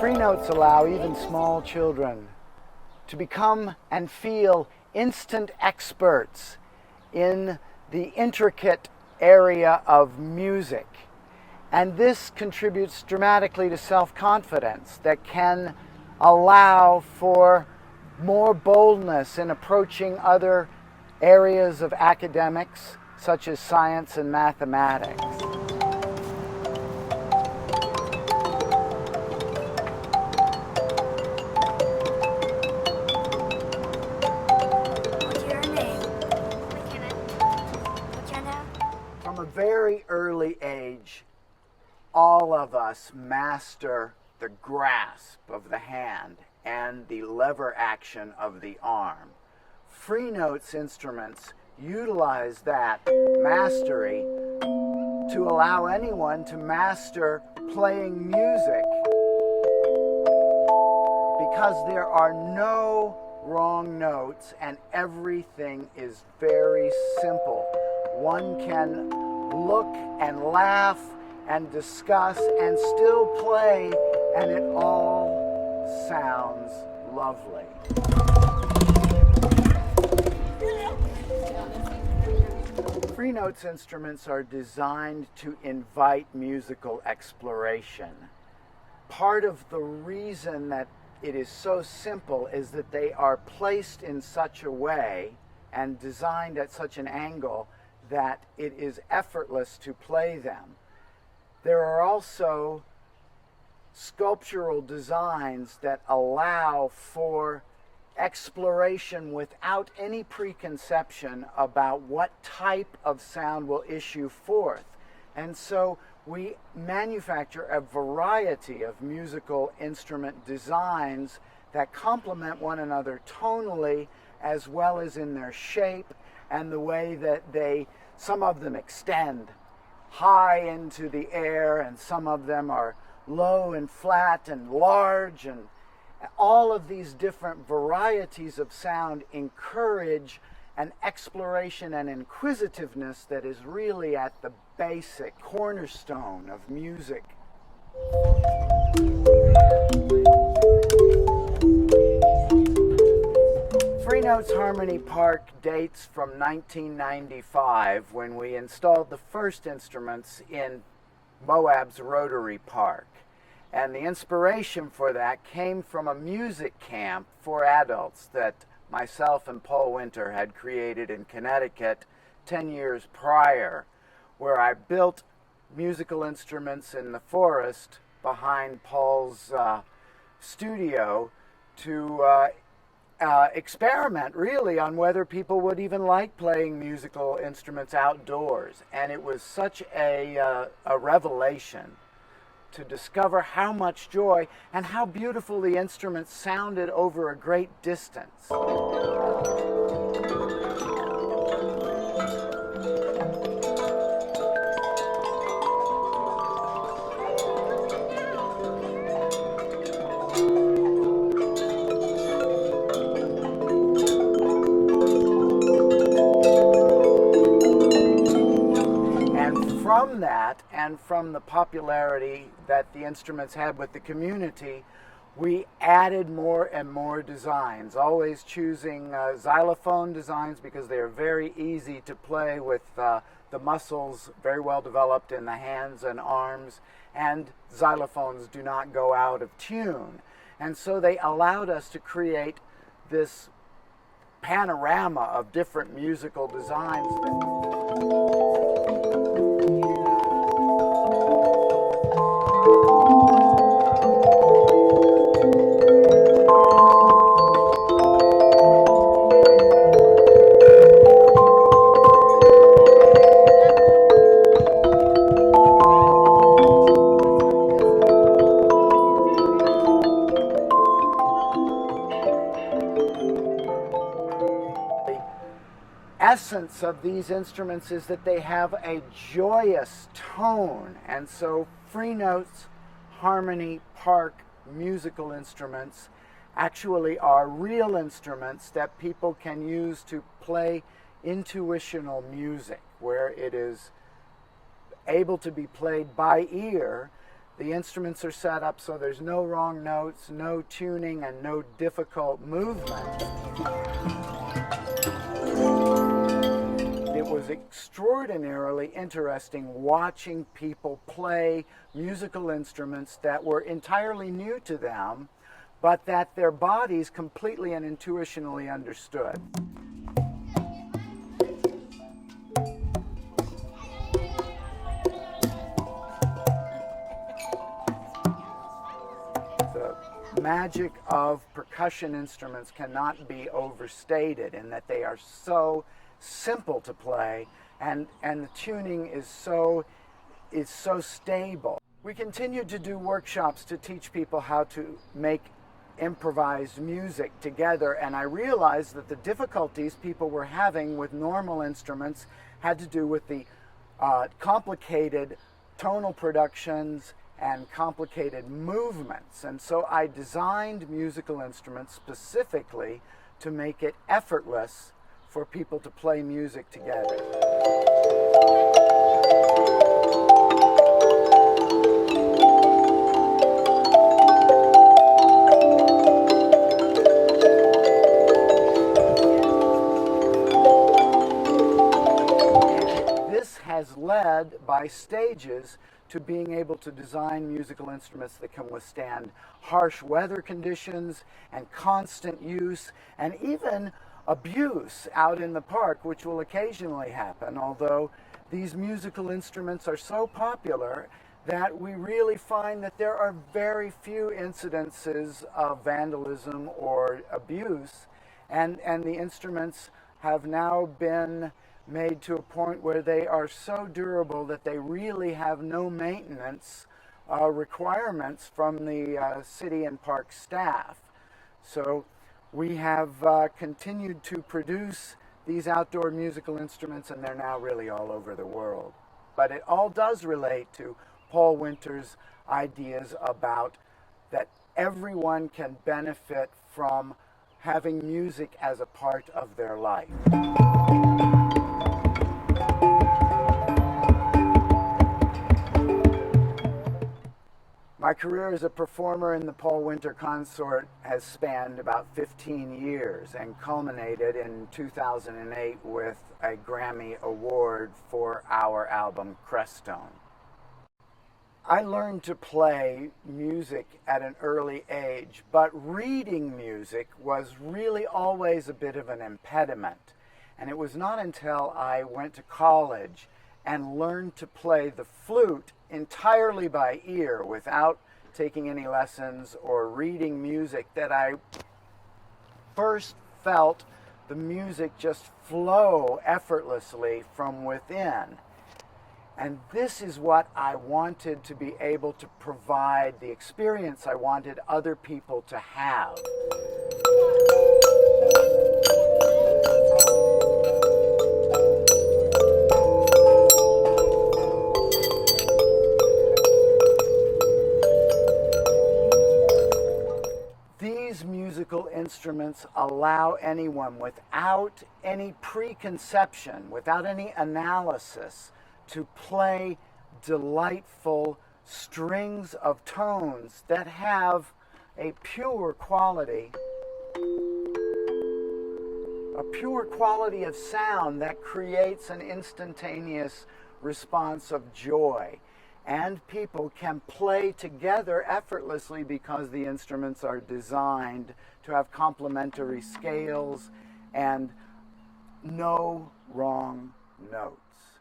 Freenotes allow even small children to become and feel instant experts in the intricate area of music. And this contributes dramatically to self-confidence that can allow for more boldness in approaching other areas of academics, such as science and mathematics. From a very early age, all of us master the grasp of the hand and the lever action of the arm. Freenotes instruments utilize that mastery to allow anyone to master playing music, because there are no wrong notes and everything is very simple. One can look and laugh and discuss and still play, and it all sounds lovely. Freenotes instruments are designed to invite musical exploration. Part of the reason that it is so simple is that they are placed in such a way and designed at such an angle that it is effortless to play them. There are also sculptural designs that allow for exploration without any preconception about what type of sound will issue forth. And so we manufacture a variety of musical instrument designs that complement one another tonally as well as in their shape and the way that some of them extend high into the air and some of them are low and flat and large, and all of these different varieties of sound encourage an exploration and inquisitiveness that is really at the basic cornerstone of music. Freenotes Harmony Park dates from 1995, when we installed the first instruments in Moab's Rotary Park. And the inspiration for that came from a music camp for adults that myself and Paul Winter had created in Connecticut 10 years prior, where I built musical instruments in the forest behind Paul's studio to experiment really on whether people would even like playing musical instruments outdoors. And it was such a revelation to discover how much joy and how beautiful the instruments sounded over a great distance. From that, and from the popularity that the instruments had with the community, we added more and more designs, always choosing xylophone designs because they are very easy to play with the muscles very well developed in the hands and arms, and xylophones do not go out of tune. And so they allowed us to create this panorama of different musical designs. Essence of these instruments is that they have a joyous tone, and so Freenotes Harmony Park musical instruments actually are real instruments that people can use to play intuitional music, where it is able to be played by ear The instruments are set up so there's no wrong notes, no tuning, and no difficult movement. It was extraordinarily interesting watching people play musical instruments that were entirely new to them, but that their bodies completely and intuitionally understood. The magic of percussion instruments cannot be overstated in that they are so simple to play, and the tuning is so stable. We continued to do workshops to teach people how to make improvised music together, and I realized that the difficulties people were having with normal instruments had to do with the complicated tonal productions and complicated movements. And so I designed musical instruments specifically to make it effortless for people to play music together. This has led by stages to being able to design musical instruments that can withstand harsh weather conditions and constant use and even abuse out in the park, which will occasionally happen, although these musical instruments are so popular that we really find that there are very few incidences of vandalism or abuse, and the instruments have now been made to a point where they are so durable that they really have no maintenance requirements from the city and park staff. So we have continued to produce these outdoor musical instruments, and they're now really all over the world. But it all does relate to Paul Winter's ideas about that everyone can benefit from having music as a part of their life. My career as a performer in the Paul Winter Consort has spanned about 15 years and culminated in 2008 with a Grammy Award for our album Crestone. I learned to play music at an early age, but reading music was really always a bit of an impediment. And it was not until I went to college and learned to play the flute entirely by ear without taking any lessons or reading music that I first felt the music just flow effortlessly from within. And this is what I wanted to be able to provide, the experience I wanted other people to have. These musical instruments allow anyone without any preconception, without any analysis, to play delightful strings of tones that have a pure quality of sound that creates an instantaneous response of joy. And people can play together effortlessly because the instruments are designed to have complementary scales and no wrong notes.